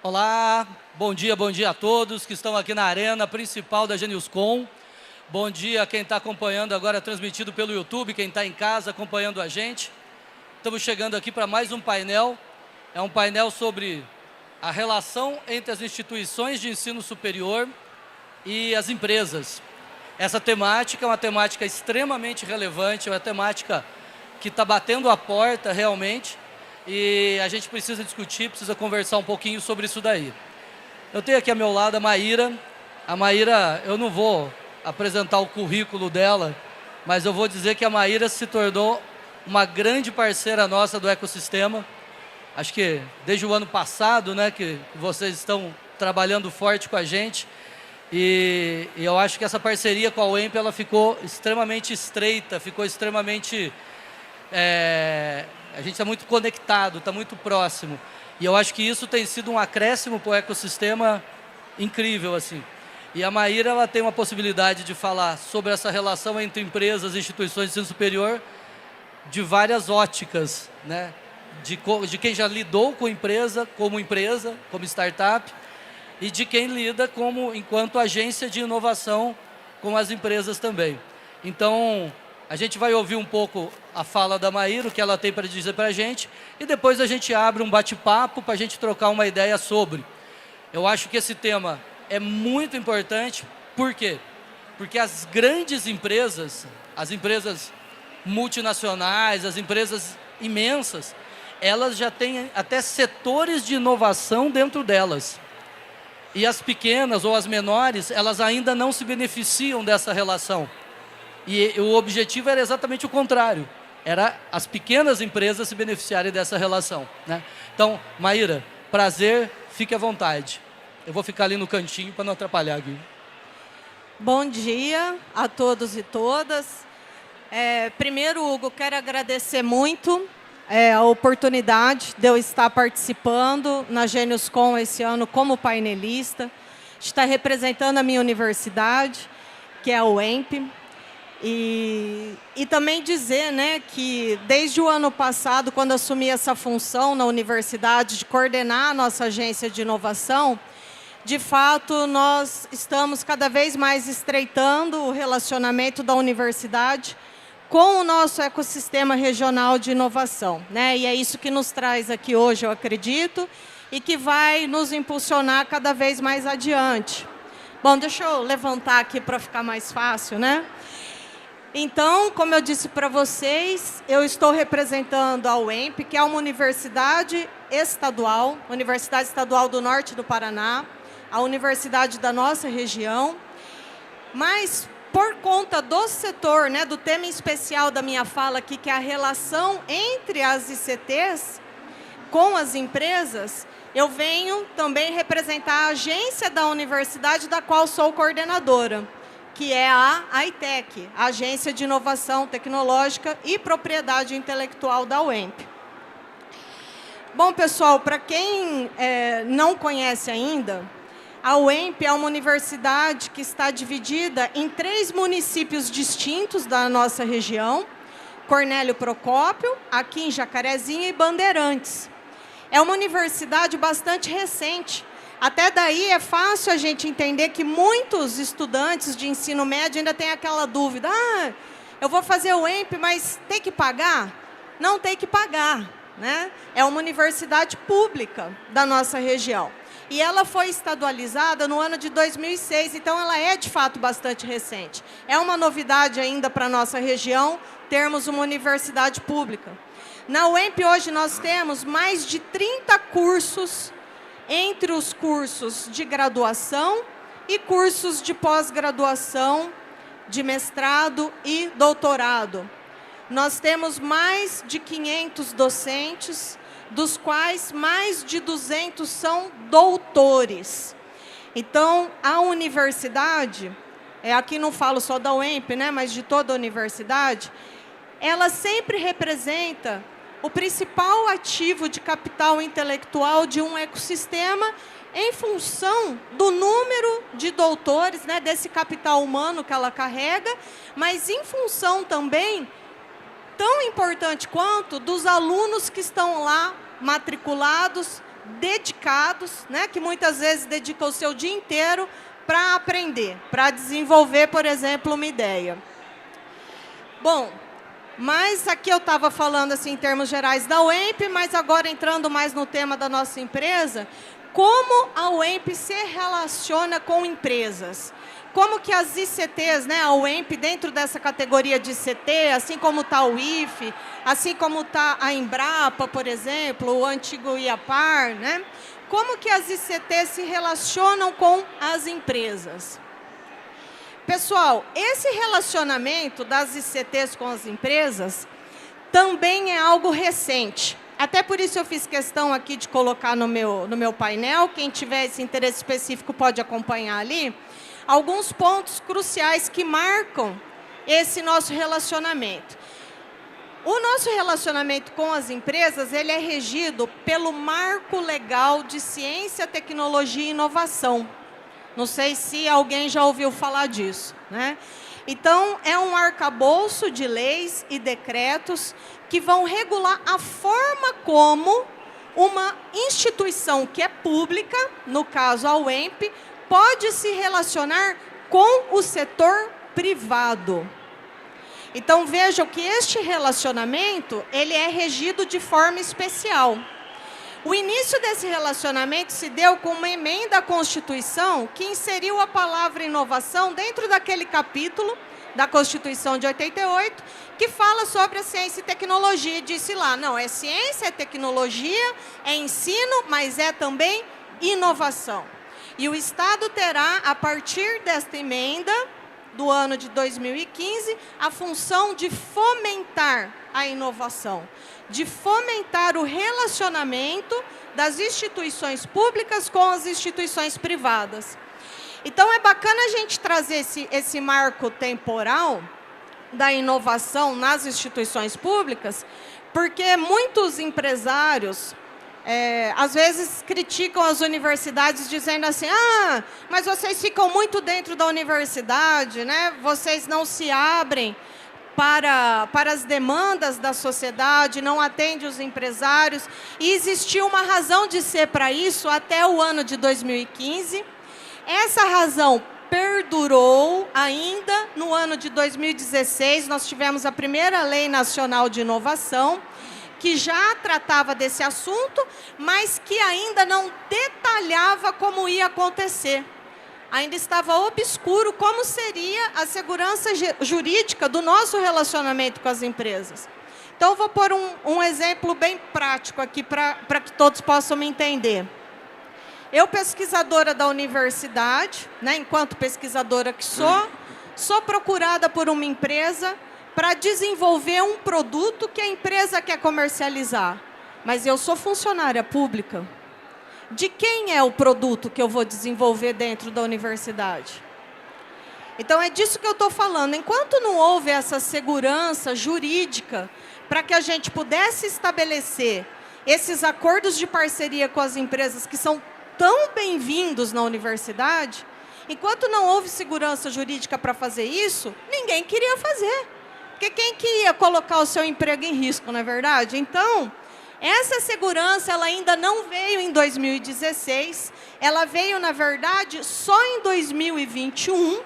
Olá, bom dia a todos que estão aqui na arena principal da Geniuscom. Bom dia a quem está acompanhando agora, transmitido pelo YouTube, quem está em casa acompanhando a gente. Estamos chegando aqui para mais um painel. É um painel sobre a relação entre as instituições de ensino superior e as empresas. Essa temática é uma temática extremamente relevante, é uma temática que está batendo a porta realmente, e a gente precisa discutir, precisa conversar um pouquinho sobre isso daí. Eu tenho aqui ao meu lado a Maíra. A Maíra, eu não vou apresentar o currículo dela, mas eu vou dizer que a Maíra se tornou uma grande parceira nossa do ecossistema. Acho que desde o ano passado, né, que vocês estão trabalhando forte com a gente, e eu acho que essa parceria com a UEMP ela ficou extremamente estreita, ficou extremamente... a gente está muito conectado, está muito próximo. E eu acho que isso tem sido um acréscimo para o ecossistema incrível, assim. E a Maíra ela tem uma possibilidade de falar sobre essa relação entre empresas e instituições de ensino superior de várias óticas, né? De quem já lidou com empresa, como startup, e de quem lida enquanto agência de inovação com as empresas também. Então, a gente vai ouvir um pouco a fala da Maíra, o que ela tem para dizer para a gente, e depois a gente abre um bate-papo para a gente trocar uma ideia sobre. Eu acho que esse tema é muito importante. Por quê? Porque as grandes empresas, as empresas multinacionais, as empresas imensas, elas já têm até setores de inovação dentro delas. E as pequenas ou as menores, elas ainda não se beneficiam dessa relação. E o objetivo era exatamente o contrário. Era as pequenas empresas se beneficiarem dessa relação, né? Então, Maíra, prazer, fique à vontade. Eu vou ficar ali no cantinho para não atrapalhar aqui. Bom dia a todos e todas. Primeiro, Hugo, quero agradecer muito a oportunidade de eu estar participando na Geniuscom esse ano como painelista, de estar representando a minha universidade, que é a UEMP. E também dizer, né, que desde o ano passado, quando assumi essa função na universidade de coordenar a nossa agência de inovação, de fato, nós estamos cada vez mais estreitando o relacionamento da universidade com o nosso ecossistema regional de inovação, né? E é isso que nos traz aqui hoje, eu acredito, e que vai nos impulsionar cada vez mais adiante. Bom, deixa eu levantar aqui para ficar mais fácil, né? Então, como eu disse para vocês, eu estou representando a UEMP, que é uma universidade estadual, Universidade Estadual do Norte do Paraná, a universidade da nossa região, mas por conta do setor, né, do tema especial da minha fala aqui, que é a relação entre as ICTs com as empresas, eu venho também representar a agência da universidade da qual sou coordenadora, que é a AITEC, a Agência de Inovação Tecnológica e Propriedade Intelectual da UEMP. Bom, pessoal, para quem não conhece ainda, a UEMP é uma universidade que está dividida em 3 municípios distintos da nossa região: Cornélio Procópio, aqui em Jacarezinho, e Bandeirantes. É uma universidade bastante recente. Até daí é fácil a gente entender que muitos estudantes de ensino médio ainda têm aquela dúvida: eu vou fazer o UEMP, mas tem que pagar? Não tem que pagar, né? É uma universidade pública da nossa região. E ela foi estadualizada no ano de 2006, então ela é, de fato, bastante recente. É uma novidade ainda para a nossa região termos uma universidade pública. Na UEMP, hoje, nós temos mais de 30 cursos, entre os cursos de graduação e cursos de pós-graduação, de mestrado e doutorado. Nós temos mais de 500 docentes, dos quais mais de 200 são doutores. Então, a universidade, aqui não falo só da UEMP, né, mas de toda a universidade, ela sempre representa o principal ativo de capital intelectual de um ecossistema em função do número de doutores, né, desse capital humano que ela carrega, mas em função também, tão importante quanto, dos alunos que estão lá matriculados dedicados, né, que muitas vezes dedicam o seu dia inteiro para aprender, para desenvolver, por exemplo, uma ideia. Bom, mas aqui eu estava falando assim, em termos gerais da UEMP, mas agora entrando mais no tema da nossa empresa, como a UEMP se relaciona com empresas. Como que as ICTs, né, a UEMP, dentro dessa categoria de ICT, assim como está o IFE, assim como está a Embrapa, por exemplo, o antigo IAPAR, né, como que as ICTs se relacionam com as empresas? Pessoal, esse relacionamento das ICTs com as empresas também é algo recente. Até por isso eu fiz questão aqui de colocar no meu painel, quem tiver esse interesse específico pode acompanhar ali, alguns pontos cruciais que marcam esse nosso relacionamento. O nosso relacionamento com as empresas, ele é regido pelo Marco Legal de Ciência, Tecnologia e Inovação. Não sei se alguém já ouviu falar disso, né? Então, é um arcabouço de leis e decretos que vão regular a forma como uma instituição que é pública, no caso a UEMP, pode se relacionar com o setor privado. Então, vejam que este relacionamento, ele é regido de forma especial. O início desse relacionamento se deu com uma emenda à Constituição que inseriu a palavra inovação dentro daquele capítulo da Constituição de 88, que fala sobre a ciência e tecnologia. E disse lá, não, é ciência, é tecnologia, é ensino, mas é também inovação. E o Estado terá, a partir desta emenda, do ano de 2015, a função de fomentar a inovação, de fomentar o relacionamento das instituições públicas com as instituições privadas. Então, é bacana a gente trazer esse marco temporal da inovação nas instituições públicas, porque muitos empresários, às vezes, criticam as universidades dizendo assim, mas vocês ficam muito dentro da universidade, né? Vocês não se abrem para as demandas da sociedade, não atende os empresários. E existiu uma razão de ser para isso até o ano de 2015. Essa razão perdurou ainda no ano de 2016. Nós tivemos a primeira Lei Nacional de Inovação, que já tratava desse assunto, mas que ainda não detalhava como ia acontecer. Ainda estava obscuro como seria a segurança jurídica do nosso relacionamento com as empresas. Então, eu vou pôr um exemplo bem prático aqui para que todos possam me entender. Eu, pesquisadora da universidade, né, enquanto pesquisadora que sou procurada por uma empresa para desenvolver um produto que a empresa quer comercializar. Mas eu sou funcionária pública. De quem é o produto que eu vou desenvolver dentro da universidade? Então, é disso que eu estou falando. Enquanto não houve essa segurança jurídica para que a gente pudesse estabelecer esses acordos de parceria com as empresas que são tão bem-vindos na universidade, enquanto não houve segurança jurídica para fazer isso, ninguém queria fazer. Porque quem que ia colocar o seu emprego em risco, não é verdade? Então, essa segurança ela ainda não veio em 2016, ela veio, na verdade, só em 2021,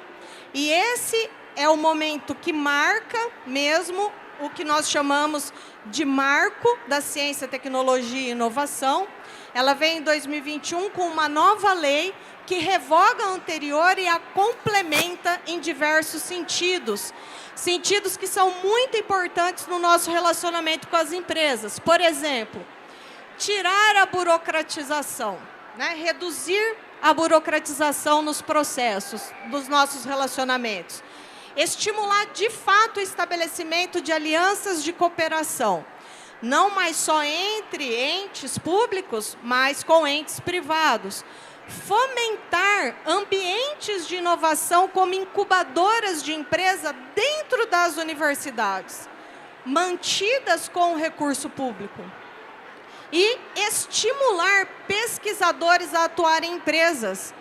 e esse é o momento que marca mesmo o que nós chamamos de marco da ciência, tecnologia e inovação. Ela veio em 2021 com uma nova lei que revoga a anterior e a complementa em diversos sentidos. Sentidos que são muito importantes no nosso relacionamento com as empresas. Por exemplo, tirar a burocratização, né? Reduzir a burocratização nos processos dos nossos relacionamentos. Estimular, de fato, o estabelecimento de alianças de cooperação. Não mais só entre entes públicos, mas com entes privados. Fomentar ambientes de inovação como incubadoras de empresa dentro das universidades, mantidas com o recurso público. E estimular pesquisadores a atuar em empresas.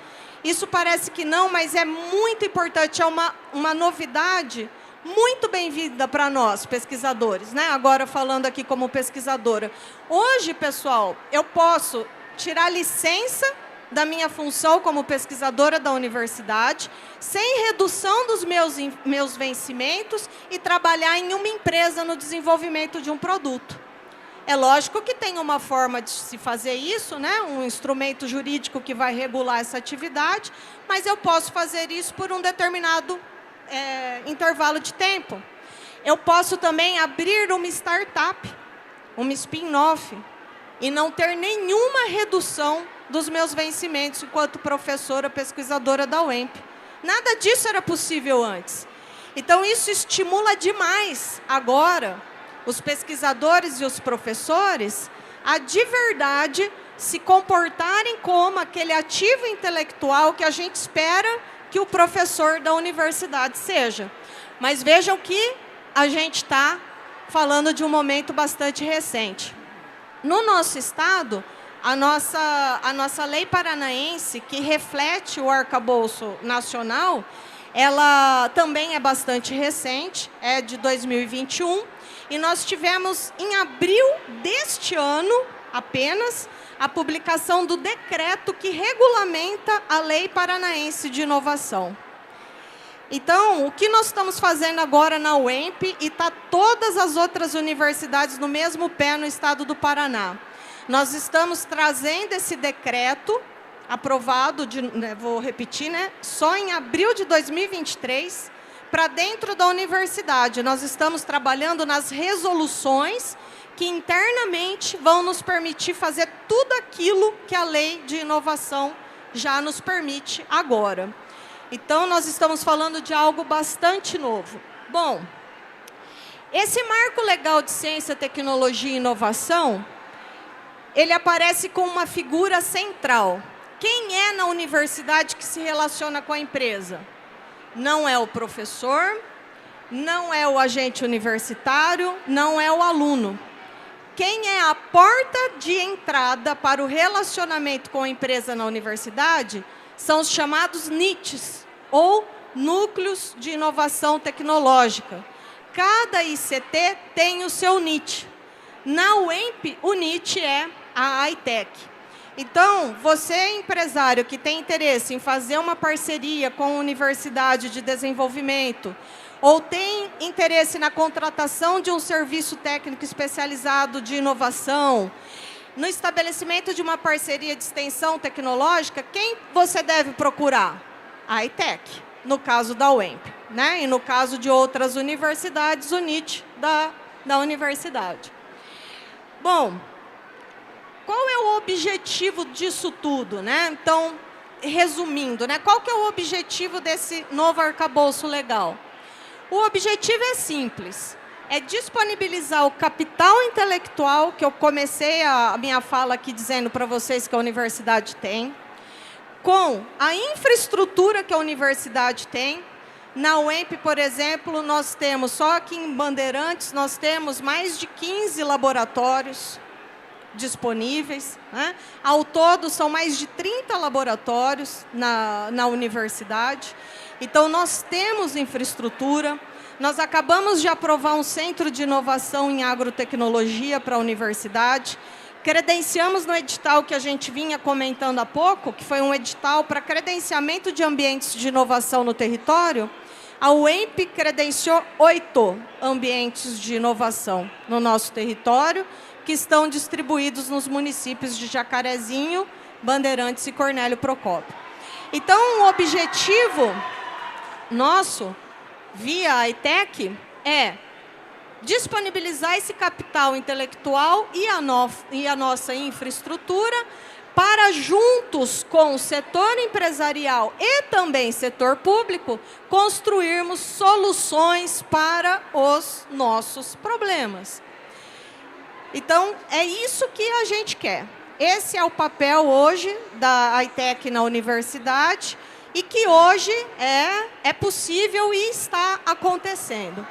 Isso parece que não, mas é muito importante, é uma novidade muito bem-vinda para nós, pesquisadores, né? Agora falando aqui como pesquisadora. Hoje, pessoal, eu posso tirar licença da minha função como pesquisadora da universidade, sem redução dos meus vencimentos e trabalhar em uma empresa no desenvolvimento de um produto. É lógico que tem uma forma de se fazer isso, né? Um instrumento jurídico que vai regular essa atividade, mas eu posso fazer isso por um determinado intervalo de tempo. Eu posso também abrir uma startup, uma spin-off, e não ter nenhuma redução dos meus vencimentos enquanto professora pesquisadora da UEMP. Nada disso era possível antes. Então, isso estimula demais agora os pesquisadores e os professores a, de verdade, se comportarem como aquele ativo intelectual que a gente espera que o professor da universidade seja. Mas vejam que a gente está falando de um momento bastante recente. No nosso estado, a nossa lei paranaense, que reflete o arcabouço nacional, ela também é bastante recente, é de 2021, e nós tivemos, em abril deste ano, apenas, a publicação do decreto que regulamenta a Lei Paranaense de Inovação. Então, o que nós estamos fazendo agora na UEMP, e está todas as outras universidades no mesmo pé no estado do Paraná, nós estamos trazendo esse decreto, aprovado, vou repetir, só em abril de 2023, para dentro da universidade. Nós estamos trabalhando nas resoluções que internamente vão nos permitir fazer tudo aquilo que a lei de inovação já nos permite agora. Então, nós estamos falando de algo bastante novo. Bom, esse marco legal de ciência, tecnologia e inovação, ele aparece com uma figura central. Quem é na universidade que se relaciona com a empresa? Não é o professor, não é o agente universitário, não é o aluno. Quem é a porta de entrada para o relacionamento com a empresa na universidade são os chamados NITs, ou Núcleos de Inovação Tecnológica. Cada ICT tem o seu NIT. Na UEMP, o NIT é a ITEC. Então, você, empresário, que tem interesse em fazer uma parceria com a Universidade de Desenvolvimento, ou tem interesse na contratação de um serviço técnico especializado de inovação, no estabelecimento de uma parceria de extensão tecnológica, quem você deve procurar? A ITEC, no caso da UEMP, né? E no caso de outras universidades, o NIT da universidade. Bom, qual é o objetivo disso tudo, né? Então, resumindo, né? Qual que é o objetivo desse novo arcabouço legal? O objetivo é simples, é disponibilizar o capital intelectual, que eu comecei a minha fala aqui dizendo para vocês que a universidade tem, com a infraestrutura que a universidade tem. Na UEMP, por exemplo, nós temos, só aqui em Bandeirantes, nós temos mais de 15 laboratórios disponíveis, né? Ao todo, são mais de 30 laboratórios na universidade. Então, nós temos infraestrutura. Nós acabamos de aprovar um centro de inovação em agrotecnologia para a universidade. Credenciamos no edital que a gente vinha comentando há pouco, que foi um edital para credenciamento de ambientes de inovação no território. A UEMP credenciou 8 ambientes de inovação no nosso território, que estão distribuídos nos municípios de Jacarezinho, Bandeirantes e Cornélio Procópio. Então, o objetivo nosso, via a ITEC, é disponibilizar esse capital intelectual e a nossa infraestrutura para, juntos com o setor empresarial e também setor público, construirmos soluções para os nossos problemas. Então, é isso que a gente quer. Esse é o papel hoje da ITEC na universidade e que hoje é possível e está acontecendo.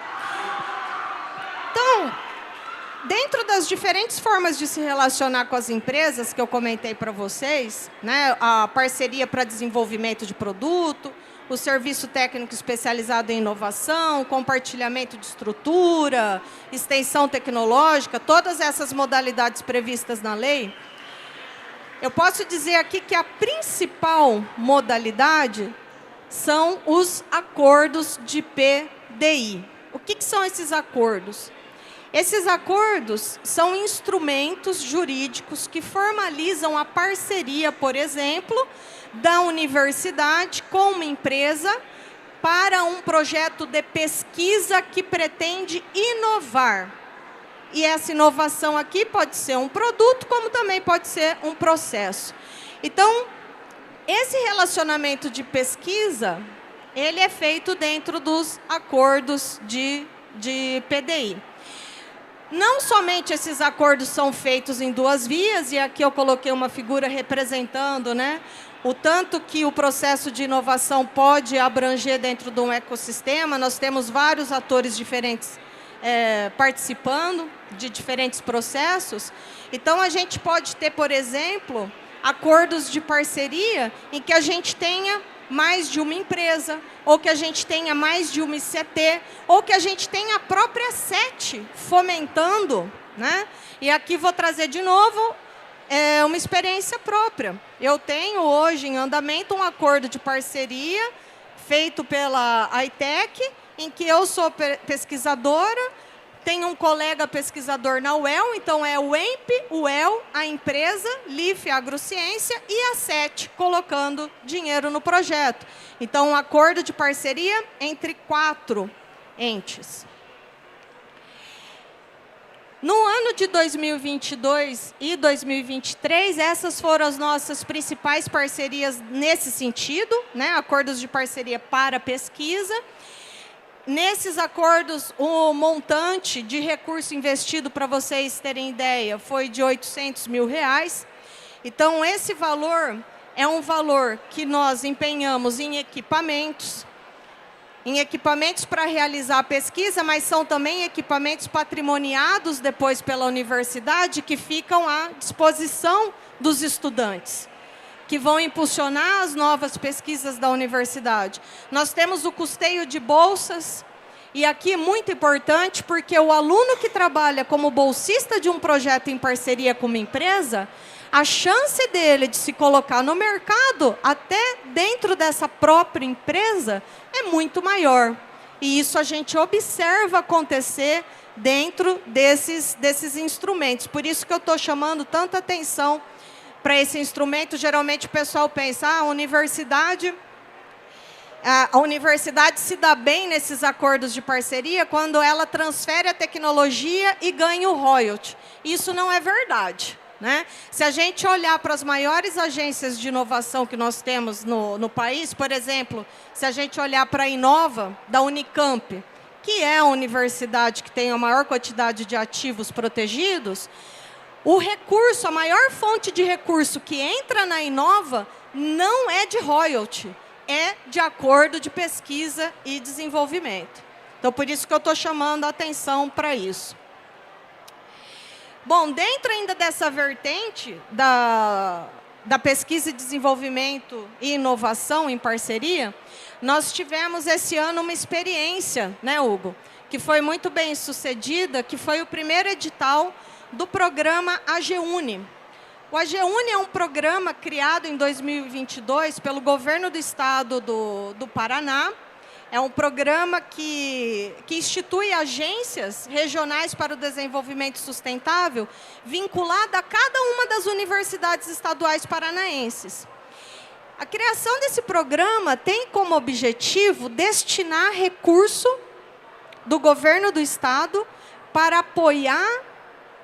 Então, dentro das diferentes formas de se relacionar com as empresas que eu comentei para vocês, né, a parceria para desenvolvimento de produto, o serviço técnico especializado em inovação, compartilhamento de estrutura, extensão tecnológica, todas essas modalidades previstas na lei, Eu posso dizer aqui que a principal modalidade são os acordos de PDI. O que são esses acordos? Esses acordos são instrumentos jurídicos que formalizam a parceria, por exemplo, da universidade com uma empresa para um projeto de pesquisa que pretende inovar. E essa inovação aqui pode ser um produto, como também pode ser um processo. Então, esse relacionamento de pesquisa, ele é feito dentro dos acordos de PDI. Não somente esses acordos são feitos em duas vias, e aqui eu coloquei uma figura representando, né, o tanto que o processo de inovação pode abranger dentro de um ecossistema. Nós temos vários atores diferentes participando de diferentes processos. Então, a gente pode ter, por exemplo, acordos de parceria em que a gente tenha mais de uma empresa, ou que a gente tenha mais de uma ICT, ou que a gente tenha a própria SET fomentando, né? E aqui vou trazer de novo uma experiência própria. Eu tenho hoje em andamento um acordo de parceria feito pela ITEC, em que eu sou pesquisadora, tenho um colega pesquisador na UEL, então é o EMP, o UEL, a empresa, LIF Agrociência e a SET, colocando dinheiro no projeto. Então, um acordo de parceria entre 4 entes. No ano de 2022 e 2023, essas foram as nossas principais parcerias nesse sentido, né? Acordos de parceria para pesquisa. Nesses acordos, o montante de recurso investido, para vocês terem ideia, foi de R$800 mil. Então, esse valor é um valor que nós empenhamos em equipamentos para realizar a pesquisa, mas são também equipamentos patrimoniados depois pela universidade, que ficam à disposição dos estudantes, que vão impulsionar as novas pesquisas da universidade. Nós temos o custeio de bolsas, e aqui é muito importante, porque o aluno que trabalha como bolsista de um projeto em parceria com uma empresa, a chance dele de se colocar no mercado, até dentro dessa própria empresa, é muito maior. E isso a gente observa acontecer dentro desses instrumentos. Por isso que eu estou chamando tanta atenção para esse instrumento. Geralmente o pessoal pensa, a universidade se dá bem nesses acordos de parceria quando ela transfere a tecnologia e ganha o royalty. Isso não é verdade, né? Se a gente olhar para as maiores agências de inovação que nós temos no país, por exemplo, se a gente olhar para a Inova, da Unicamp, que é a universidade que tem a maior quantidade de ativos protegidos, o recurso, a maior fonte de recurso que entra na Inova não é de royalty, é de acordo de pesquisa e desenvolvimento. Então, por isso que eu estou chamando a atenção para isso. Bom, dentro ainda dessa vertente da pesquisa e desenvolvimento e inovação em parceria, nós tivemos esse ano uma experiência, né, Hugo, que foi muito bem sucedida, que foi o primeiro edital do programa AGUNI. O AGUNI é um programa criado em 2022 pelo governo do estado do Paraná. É um programa que institui agências regionais para o desenvolvimento sustentável, vinculada a cada uma das universidades estaduais paranaenses. A criação desse programa tem como objetivo destinar recurso do governo do estado para apoiar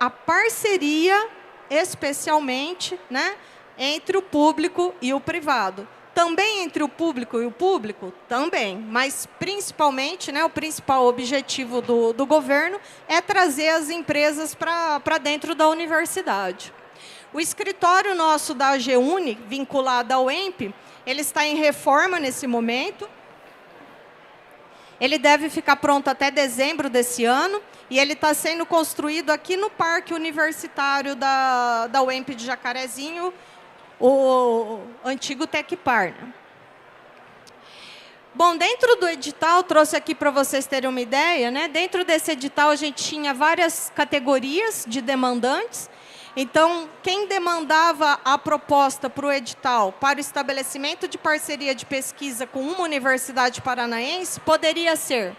a parceria, especialmente, né, entre o público e o privado. Também entre o público e o público? Também, mas principalmente, né, o principal objetivo do governo é trazer as empresas para dentro da universidade. O escritório nosso da AGUNI, vinculado ao EMP, ele está em reforma nesse momento. Ele deve ficar pronto até dezembro desse ano, e ele está sendo construído aqui no Parque Universitário da UEMP de Jacarezinho, o antigo Tecpar. Bom, dentro do edital, trouxe aqui para vocês terem uma ideia, né? Dentro desse edital, a gente tinha várias categorias de demandantes, Então, quem demandava a proposta para o edital para o estabelecimento de parceria de pesquisa com uma universidade paranaense poderia ser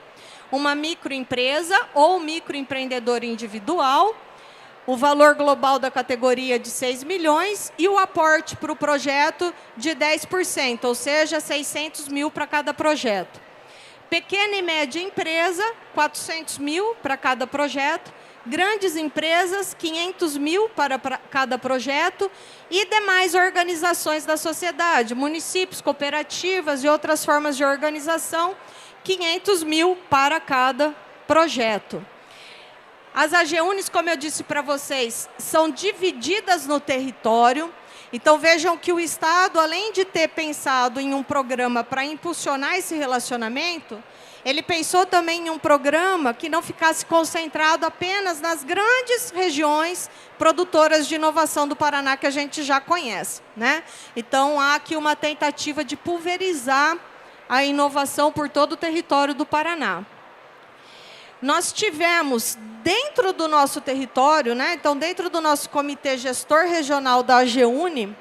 uma microempresa ou microempreendedor individual, o valor global da categoria de 6 milhões e o aporte para o projeto de 10%, ou seja, 600 mil para cada projeto. Pequena e média empresa, 400 mil para cada projeto. Grandes empresas, 500 mil para cada projeto. E demais organizações da sociedade, municípios, cooperativas e outras formas de organização, 500 mil para cada projeto. As AGUNES, como eu disse para vocês, são divididas no território. Então, vejam que o Estado, além de ter pensado em um programa para impulsionar esse relacionamento, ele pensou também em um programa que não ficasse concentrado apenas nas grandes regiões produtoras de inovação do Paraná, que a gente já conhece, né? Então, há aqui uma tentativa de pulverizar a inovação por todo o território do Paraná. Nós tivemos, dentro do nosso território, né, então, dentro do nosso comitê gestor regional da AGUNE,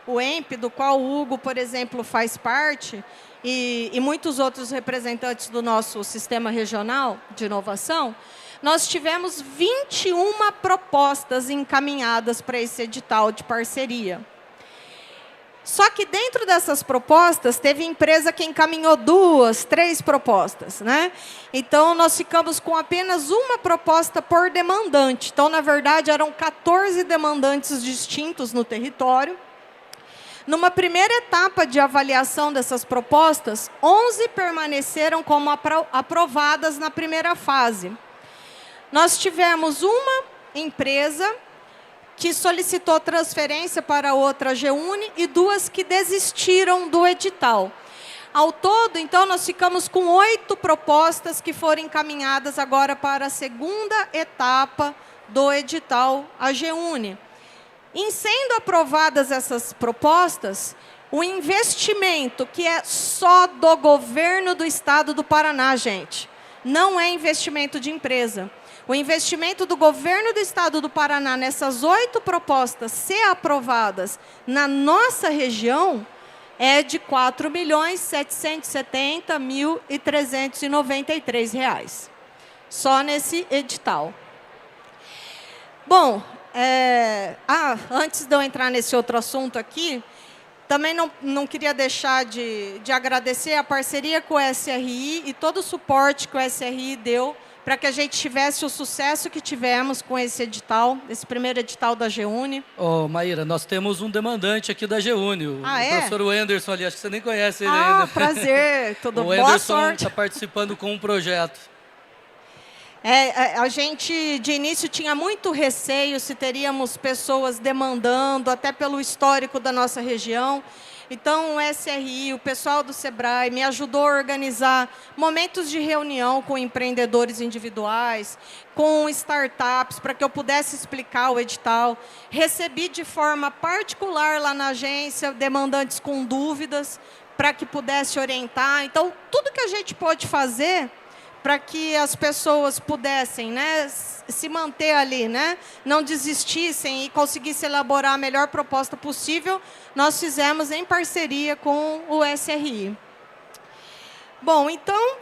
o EMP, do qual o Hugo, por exemplo, faz parte, e muitos outros representantes do nosso sistema regional de inovação, nós tivemos 21 propostas encaminhadas para esse edital de parceria. Só que dentro dessas propostas, teve empresa que encaminhou 2, 3 propostas, né? Então, nós ficamos com apenas uma proposta por demandante. Então, na verdade, eram 14 demandantes distintos no território. Numa primeira etapa de avaliação dessas propostas, 11 permaneceram como aprovadas na primeira fase. Nós tivemos uma empresa que solicitou transferência para outra AGUNE e 2 que desistiram do edital. Ao todo, então, nós ficamos com 8 propostas que foram encaminhadas agora para a segunda etapa do edital AGUNE. Em sendo aprovadas essas propostas, o investimento, que é só do governo do Estado do Paraná, gente, não é investimento de empresa. O investimento do governo do Estado do Paraná nessas 8 propostas, se aprovadas na nossa região, é de R$ 4.770.393, só nesse edital. Bom, antes de eu entrar nesse outro assunto aqui, também não queria deixar de agradecer a parceria com o SRI e todo o suporte que o SRI deu para que a gente tivesse o sucesso que tivemos com esse edital, esse primeiro edital da AGUNE. Ô, Maíra, nós temos um demandante aqui da AGUNE, o professor Wenderson ali, acho que você nem conhece ele ainda. Prazer, tudo bom? O Wenderson está participando com um projeto. A gente, de início, tinha muito receio se teríamos pessoas demandando, até pelo histórico da nossa região. Então, o SRI, o pessoal do SEBRAE, me ajudou a organizar momentos de reunião com empreendedores individuais, com startups, para que eu pudesse explicar o edital. Recebi de forma particular lá na agência demandantes com dúvidas, para que pudesse orientar. Então, tudo que a gente pôde fazer para que as pessoas pudessem, né, se manter ali, né, não desistissem e conseguissem elaborar a melhor proposta possível, nós fizemos em parceria com o SRI. Bom, então,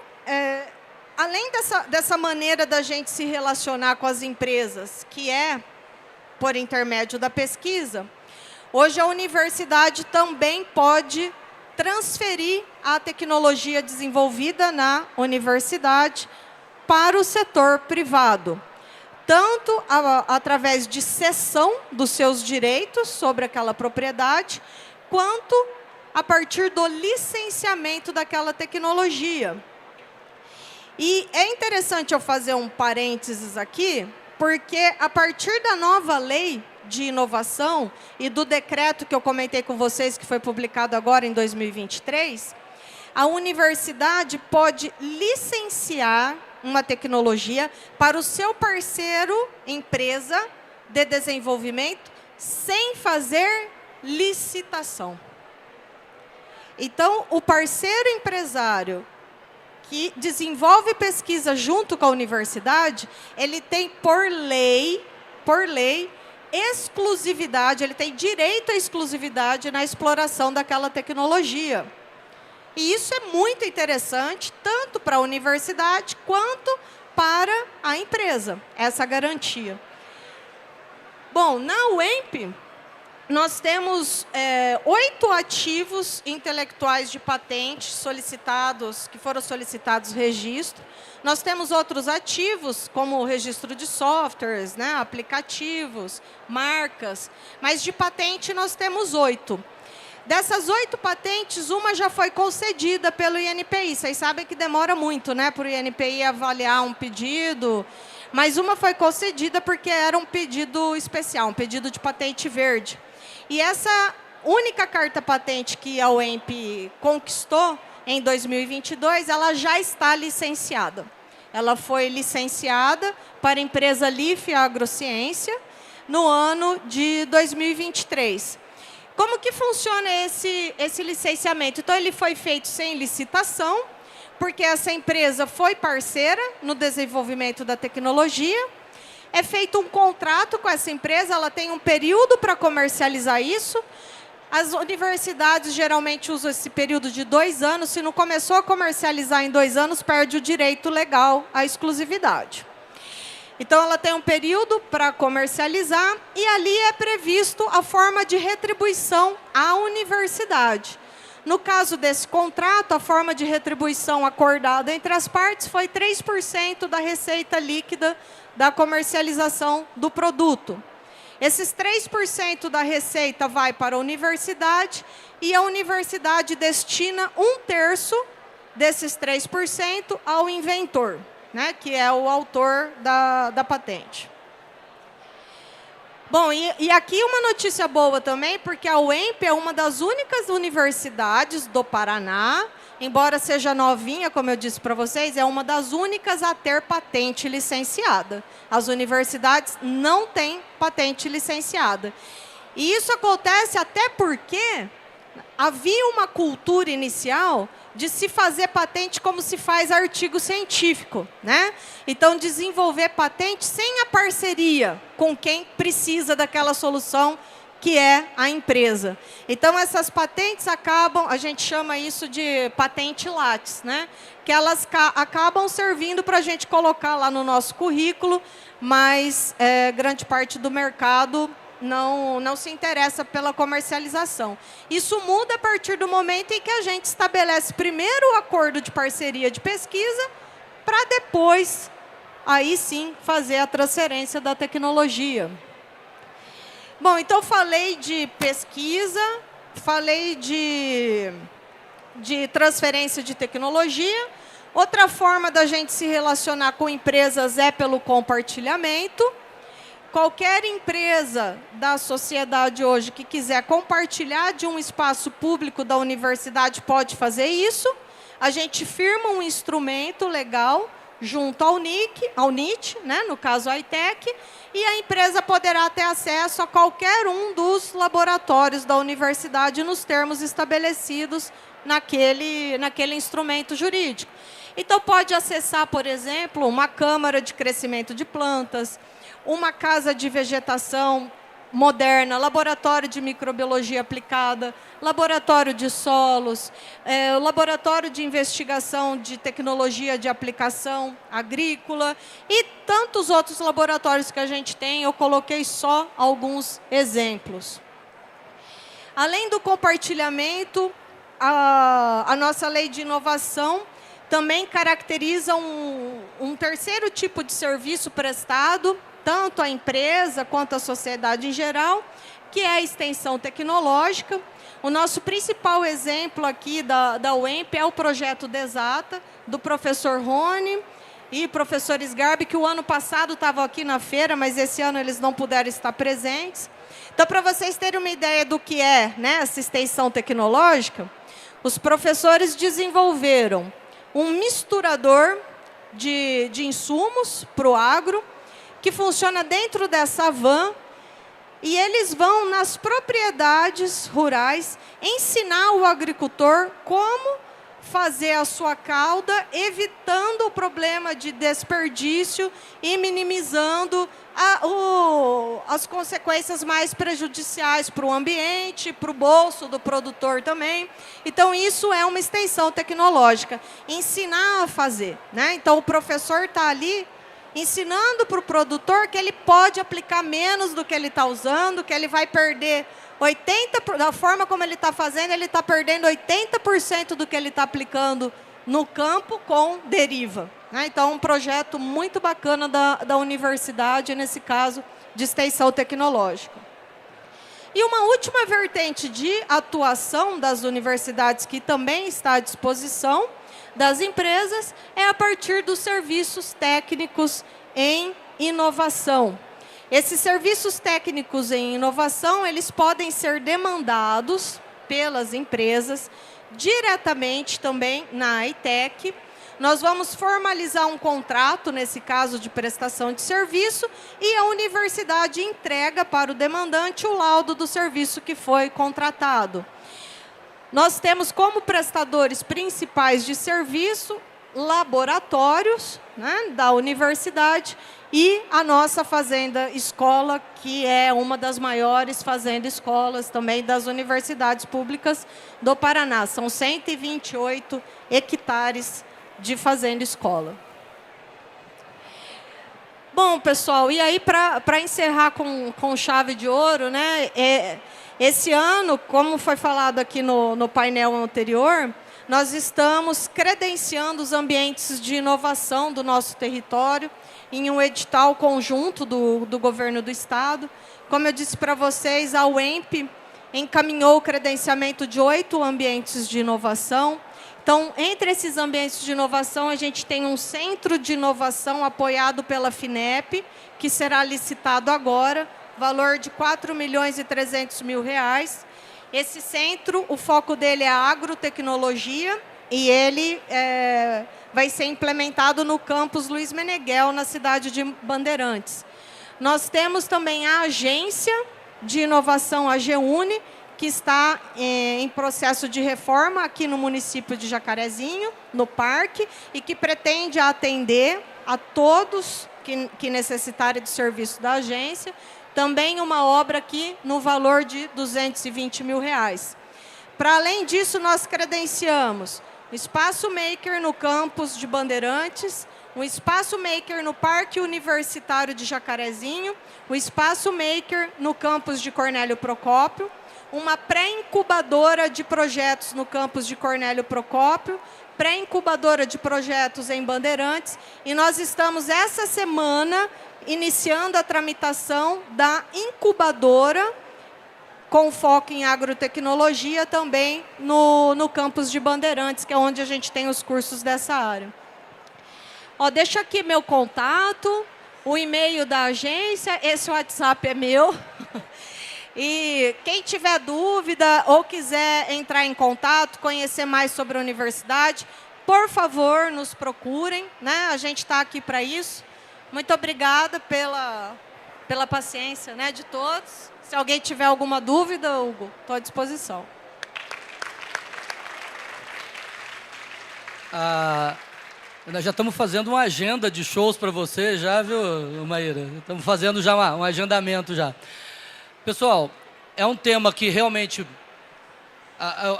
além dessa maneira da gente se relacionar com as empresas, que é por intermédio da pesquisa, hoje a universidade também pode transferir a tecnologia desenvolvida na universidade para o setor privado, tanto através de cessão dos seus direitos sobre aquela propriedade, quanto a partir do licenciamento daquela tecnologia. E é interessante eu fazer um parênteses aqui, porque a partir da nova lei de inovação e do decreto que eu comentei com vocês, que foi publicado agora em 2023, a universidade pode licenciar uma tecnologia para o seu parceiro, empresa de desenvolvimento, sem fazer licitação. Então, o parceiro empresário que desenvolve pesquisa junto com a universidade, ele tem, por lei, exclusividade, ele tem direito à exclusividade na exploração daquela tecnologia. E isso é muito interessante, tanto para a universidade quanto para a empresa, essa garantia. Bom, na UEMP, nós temos 8 ativos intelectuais de patente solicitados, que foram solicitados registro. Nós temos outros ativos, como o registro de softwares, né, aplicativos, marcas, mas de patente nós temos 8. Dessas 8 patentes, uma já foi concedida pelo INPI. Vocês sabem que demora muito, né, para o INPI avaliar um pedido, mas uma foi concedida porque era um pedido especial, um pedido de patente verde. E essa única carta patente que a UEMP conquistou em 2022, ela já está licenciada. Ela foi licenciada para a empresa LIF Agrociência no ano de 2023. Como que funciona esse licenciamento? Então, ele foi feito sem licitação, porque essa empresa foi parceira no desenvolvimento da tecnologia. É feito um contrato com essa empresa, ela tem um período para comercializar isso. As universidades geralmente usam esse período de 2 anos. Se não começou a comercializar em 2 anos, perde o direito legal à exclusividade. Então, ela tem um período para comercializar e ali é previsto a forma de retribuição à universidade. No caso desse contrato, a forma de retribuição acordada entre as partes foi 3% da receita líquida da comercialização do produto. Esses 3% da receita vai para a universidade e a universidade destina 1/3 desses 3% ao inventor, né, que é o autor da patente. Bom, e aqui uma notícia boa também, porque a UEMP é uma das únicas universidades do Paraná, embora seja novinha, como eu disse para vocês, é uma das únicas a ter patente licenciada. As universidades não têm patente licenciada. E isso acontece até porque havia uma cultura inicial de se fazer patente como se faz artigo científico, né? Então, desenvolver patente sem a parceria com quem precisa daquela solução, que é a empresa. Então, essas patentes acabam, a gente chama isso de patente látis, né? Que elas acabam servindo para a gente colocar lá no nosso currículo, mas grande parte do mercado não se interessa pela comercialização. Isso muda a partir do momento em que a gente estabelece primeiro o acordo de parceria de pesquisa, para depois, aí sim, fazer a transferência da tecnologia. Bom, então falei de pesquisa, falei de transferência de tecnologia. Outra forma da gente se relacionar com empresas é pelo compartilhamento. Qualquer empresa da sociedade hoje que quiser compartilhar de um espaço público da universidade pode fazer isso. A gente firma um instrumento legal junto ao NIT, né, no caso a ITEC, e a empresa poderá ter acesso a qualquer um dos laboratórios da universidade nos termos estabelecidos naquele instrumento jurídico. Então, pode acessar, por exemplo, uma câmara de crescimento de plantas, uma casa de vegetação moderna, laboratório de microbiologia aplicada, laboratório de solos, laboratório de investigação de tecnologia de aplicação agrícola e tantos outros laboratórios que a gente tem. Eu coloquei só alguns exemplos. Além do compartilhamento, a nossa lei de inovação também caracteriza um terceiro tipo de serviço prestado, tanto à empresa quanto à sociedade em geral, que é a extensão tecnológica. O nosso principal exemplo aqui da UEMP é o projeto DESATA, do professor Rony e professor Sgarbi, que o ano passado estavam aqui na feira, mas esse ano eles não puderam estar presentes. Então, para vocês terem uma ideia do que é, né, essa extensão tecnológica, os professores desenvolveram um misturador de insumos para o agro, que funciona dentro dessa van, e eles vão nas propriedades rurais ensinar o agricultor como fazer a sua cauda, evitando o problema de desperdício e minimizando as consequências mais prejudiciais para o ambiente, para o bolso do produtor também. Então, isso é uma extensão tecnológica. Ensinar a fazer, né? Então, o professor está ali ensinando para o produtor que ele pode aplicar menos do que ele está usando, que ele vai perder 80%, da forma como ele está fazendo, ele está perdendo 80% do que ele está aplicando no campo com deriva. Né? Então, um projeto muito bacana da universidade, nesse caso, de extensão tecnológica. E uma última vertente de atuação das universidades, que também está à disposição das empresas, é a partir dos serviços técnicos em inovação. Esses serviços técnicos em inovação, eles podem ser demandados pelas empresas diretamente também na ITEC. Nós vamos formalizar um contrato, nesse caso de prestação de serviço, e a universidade entrega para o demandante o laudo do serviço que foi contratado. Nós temos como prestadores principais de serviço laboratórios, né, da universidade, e a nossa fazenda escola, que é uma das maiores fazendas escolas também das universidades públicas do Paraná. São 128 hectares de fazenda escola. Bom, pessoal, e aí para encerrar com chave de ouro, né, esse ano, como foi falado aqui no painel anterior, nós estamos credenciando os ambientes de inovação do nosso território em um edital conjunto do governo do estado. Como eu disse para vocês, a UEMP encaminhou o credenciamento de 8 ambientes de inovação. Então, entre esses ambientes de inovação, a gente tem um centro de inovação apoiado pela FINEP, que será licitado agora, valor de R$ 4.300.000. Esse centro, o foco dele é a agrotecnologia, e ele vai ser implementado no campus Luiz Meneghel, na cidade de Bandeirantes. Nós temos também a agência de inovação, a GEUNI, que está em processo de reforma aqui no município de Jacarezinho, no parque, e que pretende atender a todos que necessitarem do serviço da agência. Também uma obra aqui no valor de R$ 220.000. Para além disso, nós credenciamos o Espaço Maker no campus de Bandeirantes, o Espaço Maker no Parque Universitário de Jacarezinho, o Espaço Maker no campus de Cornélio Procópio, uma pré-incubadora de projetos no campus de Cornélio Procópio, pré-incubadora de projetos em Bandeirantes, e nós estamos, essa semana, iniciando a tramitação da incubadora com foco em agrotecnologia também no campus de Bandeirantes, que é onde a gente tem os cursos dessa área. Ó, deixa aqui meu contato, o e-mail da agência, esse WhatsApp é meu. E quem tiver dúvida ou quiser entrar em contato, conhecer mais sobre a universidade, por favor, nos procurem, né? A gente está aqui para isso. Muito obrigada pela paciência, né, de todos. Se alguém tiver alguma dúvida, Hugo, estou à disposição. Nós já estamos fazendo uma agenda de shows para você, já, viu, Maíra? Estamos fazendo já um agendamento já. Pessoal, é um tema que realmente,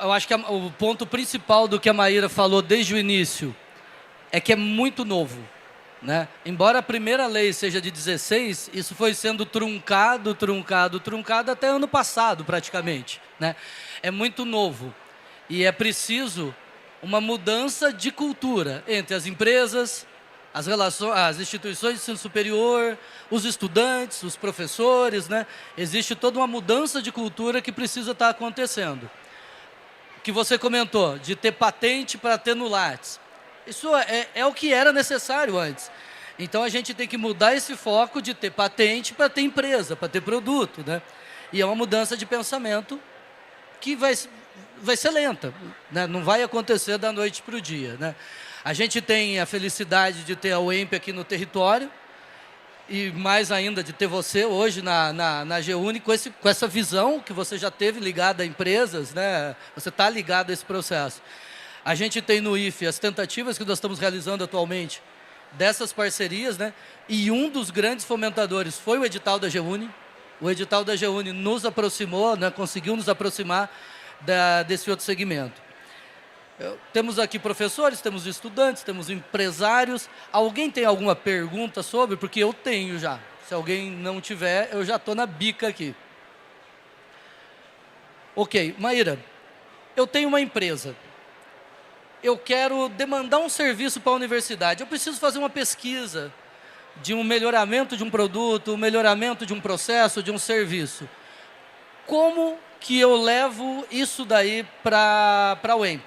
eu acho que o ponto principal do que a Maíra falou desde o início é que é muito novo. Né? Embora a primeira lei seja de 16, isso foi sendo truncado até ano passado, praticamente. Né? É muito novo e é preciso uma mudança de cultura entre as empresas, as instituições de ensino superior, os estudantes, os professores. Né? Existe toda uma mudança de cultura que precisa estar acontecendo. O que você comentou, de ter patente para ter no Lattes. Isso é o que era necessário antes. Então, a gente tem que mudar esse foco de ter patente para ter empresa, para ter produto. Né? E é uma mudança de pensamento que vai ser lenta. Né? Não vai acontecer da noite para o dia. Né? A gente tem a felicidade de ter a UEMP aqui no território e mais ainda de ter você hoje na GEUNI com essa visão que você já teve ligada a empresas. Né? Você está ligado a esse processo. A gente tem no IFE as tentativas que nós estamos realizando atualmente dessas parcerias, né? E um dos grandes fomentadores foi o edital da GEUNI. O edital da GEUNI nos aproximou, né? Conseguiu nos aproximar desse outro segmento. Temos aqui professores, temos estudantes, temos empresários. Alguém tem alguma pergunta sobre? Porque eu tenho já. Se alguém não tiver, eu já estou na bica aqui. Ok, Maíra, eu tenho uma empresa. Eu quero demandar um serviço para a universidade. Eu preciso fazer uma pesquisa de um melhoramento de um produto, um melhoramento de um processo, de um serviço. Como que eu levo isso daí para a UEMP?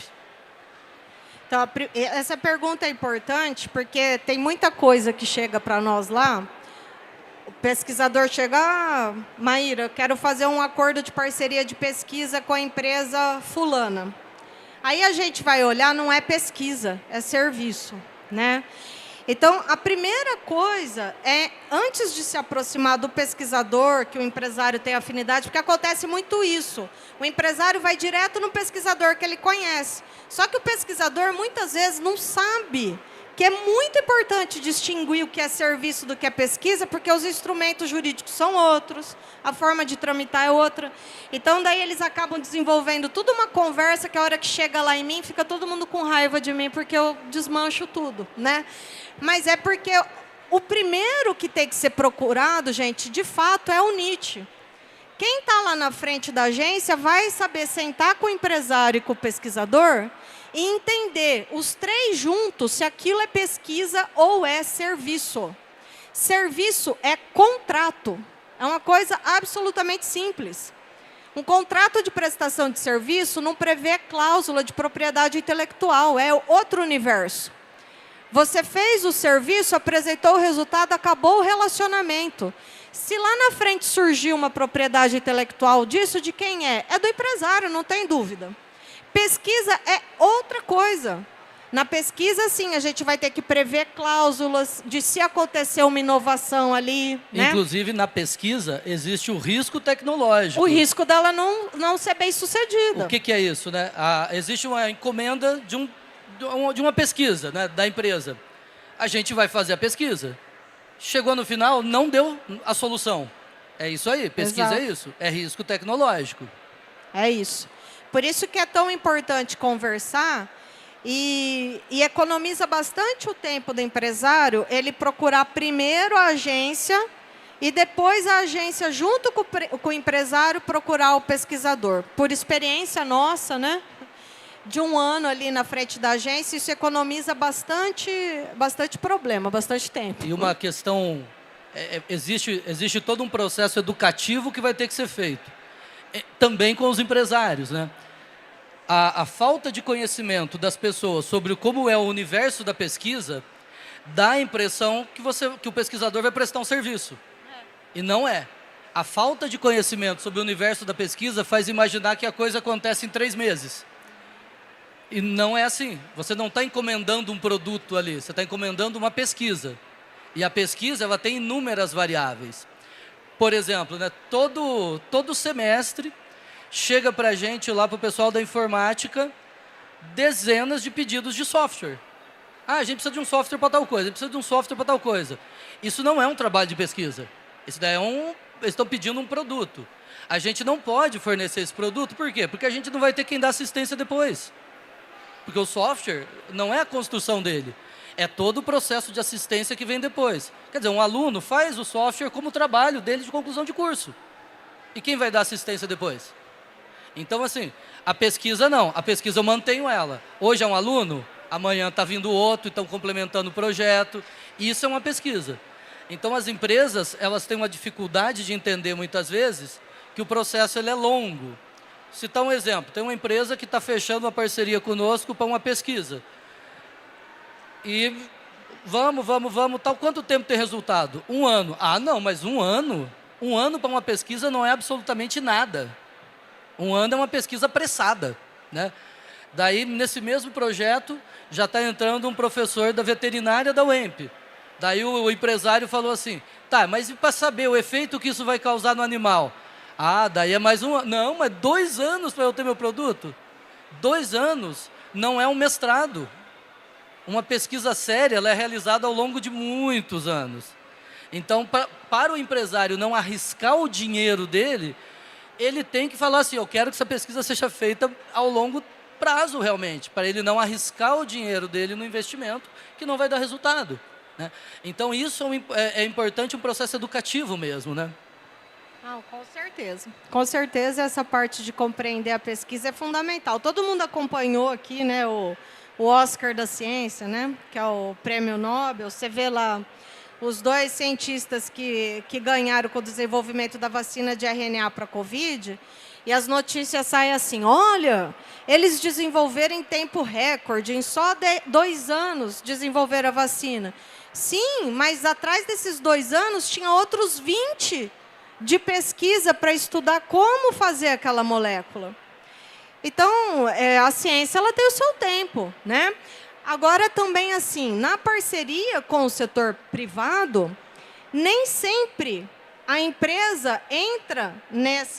Então, essa pergunta é importante porque tem muita coisa que chega para nós lá. O pesquisador chega, Maíra, eu quero fazer um acordo de parceria de pesquisa com a empresa fulana. Aí a gente vai olhar, não é pesquisa, é serviço, né? Então, a primeira coisa é, antes de se aproximar do pesquisador, que o empresário tem afinidade, porque acontece muito isso. O empresário vai direto no pesquisador que ele conhece. Só que o pesquisador, muitas vezes, não sabe que é muito importante distinguir o que é serviço do que é pesquisa, porque os instrumentos jurídicos são outros, a forma de tramitar é outra. Então, daí eles acabam desenvolvendo toda uma conversa que a hora que chega lá em mim, fica todo mundo com raiva de mim, porque eu desmancho tudo, né? Mas é porque o primeiro que tem que ser procurado, gente, de fato, é o NIT. Quem está lá na frente da agência vai saber sentar com o empresário e com o pesquisador e entender os três juntos se aquilo é pesquisa ou é serviço. Serviço é contrato. É uma coisa absolutamente simples. Um contrato de prestação de serviço não prevê cláusula de propriedade intelectual, é outro universo. Você fez o serviço, apresentou o resultado, acabou o relacionamento. Se lá na frente surgir uma propriedade intelectual disso, de quem é? É do empresário, não tem dúvida. Pesquisa é outra coisa. Na pesquisa, sim, a gente vai ter que prever cláusulas de se acontecer uma inovação ali. Né? Inclusive, na pesquisa, existe o risco tecnológico. O risco dela não ser bem sucedida. O que é isso? Né? Existe uma encomenda de uma pesquisa, né, da empresa. A gente vai fazer a pesquisa. Chegou no final, não deu a solução. É isso aí, pesquisa. Exato. É isso. É risco tecnológico. É isso. Por isso que é tão importante conversar e economiza bastante o tempo do empresário ele procurar primeiro a agência e depois a agência, junto com o empresário, procurar o pesquisador. Por experiência nossa, né? De um ano ali na frente da agência, isso economiza bastante problema, bastante tempo. E uma questão, existe todo um processo educativo que vai ter que ser feito. Também com os empresários, né? A falta de conhecimento das pessoas sobre como é o universo da pesquisa dá a impressão que o pesquisador vai prestar um serviço. E não é. A falta de conhecimento sobre o universo da pesquisa faz imaginar que a coisa acontece em 3 meses. E não é assim. Você não está encomendando um produto ali, você está encomendando uma pesquisa. E a pesquisa ela tem inúmeras variáveis. Por exemplo, né, todo semestre chega para a gente, lá para o pessoal da informática, dezenas de pedidos de software. Ah, a gente precisa de um software para tal coisa, a gente precisa de um software para tal coisa. Isso não é um trabalho de pesquisa. Isso daí eles estão pedindo um produto. A gente não pode fornecer esse produto, por quê? Porque a gente não vai ter quem dar assistência depois. Porque o software não é a construção dele. É todo o processo de assistência que vem depois. Quer dizer, um aluno faz o software como trabalho dele de conclusão de curso. E quem vai dar assistência depois? Então, assim, a pesquisa não. A pesquisa eu mantenho ela. Hoje é um aluno, amanhã está vindo outro, estão complementando o projeto. Isso é uma pesquisa. Então, as empresas, elas têm uma dificuldade de entender, muitas vezes, que o processo ele é longo. Citar um exemplo. Tem uma empresa que está fechando uma parceria conosco para uma pesquisa. E vamos, tal. Quanto tempo tem resultado? 1 ano. Ah, não, mas 1 ano? 1 ano para uma pesquisa não é absolutamente nada. 1 ano é uma pesquisa apressada, né? Daí, nesse mesmo projeto, já está entrando um professor da veterinária da UEMP. Daí o empresário falou assim, tá, mas e para saber o efeito que isso vai causar no animal? Ah, daí é mais 1 ano. Não, mas 2 anos para eu ter meu produto? 2 anos não é um mestrado. Uma pesquisa séria, ela é realizada ao longo de muitos anos. Então, para o empresário não arriscar o dinheiro dele, ele tem que falar assim, eu quero que essa pesquisa seja feita ao longo prazo, realmente, para ele não arriscar o dinheiro dele no investimento, que não vai dar resultado, né? Então, isso é importante, um processo educativo mesmo, né? Não, com certeza. Com certeza, essa parte de compreender a pesquisa é fundamental. Todo mundo acompanhou aqui, né, o Oscar da ciência, né, que é o prêmio Nobel. Você vê lá os 2 cientistas que ganharam com o desenvolvimento da vacina de RNA para a Covid, e as notícias saem assim, olha, eles desenvolveram em tempo recorde, em só 2 anos desenvolveram a vacina. Sim, mas atrás desses 2 anos tinha outros 20 de pesquisa para estudar como fazer aquela molécula. Então, a ciência ela tem o seu tempo, né? Agora, também, assim, na parceria com o setor privado, nem sempre a empresa entra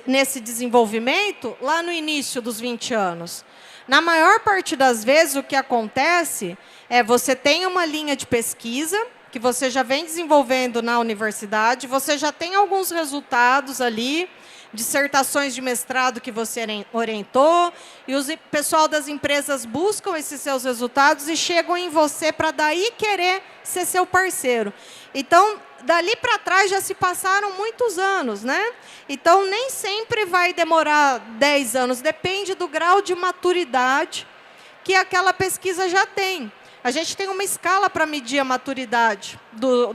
nesse desenvolvimento lá no início dos 20 anos. Na maior parte das vezes, o que acontece é você tem uma linha de pesquisa que você já vem desenvolvendo na universidade, você já tem alguns resultados ali, dissertações de mestrado que você orientou, e o pessoal das empresas buscam esses seus resultados e chegam em você para daí querer ser seu parceiro. Então, dali para trás já se passaram muitos anos, né? Então, nem sempre vai demorar 10 anos, depende do grau de maturidade que aquela pesquisa já tem. A gente tem uma escala para medir a maturidade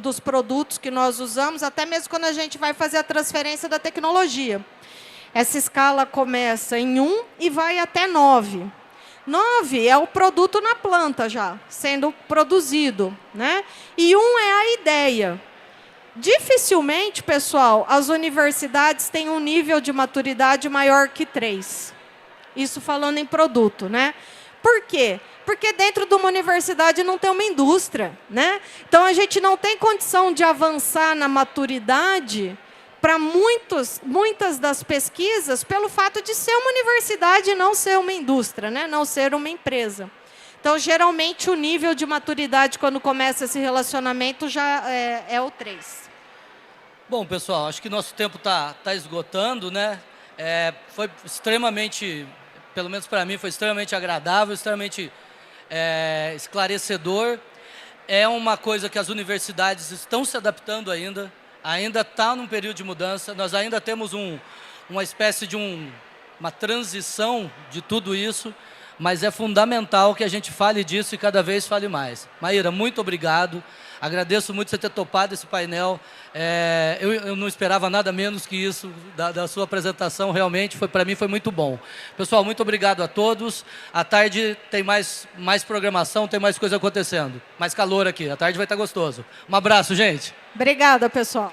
dos produtos que nós usamos, até mesmo quando a gente vai fazer a transferência da tecnologia. Essa escala começa em 1 e vai até 9. 9 é o produto na planta já, sendo produzido, né? E 1 é a ideia. Dificilmente, pessoal, as universidades têm um nível de maturidade maior que 3. Isso falando em produto, né? Por quê? Porque dentro de uma universidade não tem uma indústria, né? Então, a gente não tem condição de avançar na maturidade para muitas das pesquisas pelo fato de ser uma universidade e não ser uma indústria, né? Não ser uma empresa. Então, geralmente, o nível de maturidade, quando começa esse relacionamento, já é o 3. Bom, pessoal, acho que nosso tempo tá esgotando, né? Foi extremamente, pelo menos para mim, foi extremamente agradável, extremamente esclarecedor. É uma coisa que as universidades estão se adaptando ainda está num período de mudança, nós ainda temos uma espécie de uma transição de tudo isso, mas é fundamental que a gente fale disso e cada vez fale mais. Maíra, muito obrigado, agradeço muito você ter topado esse painel, eu não esperava nada menos que isso da sua apresentação, realmente, para mim foi muito bom. Pessoal, muito obrigado a todos, à tarde tem mais programação, tem mais coisa acontecendo, mais calor aqui, à tarde vai estar gostoso. Um abraço, gente. Obrigada, pessoal.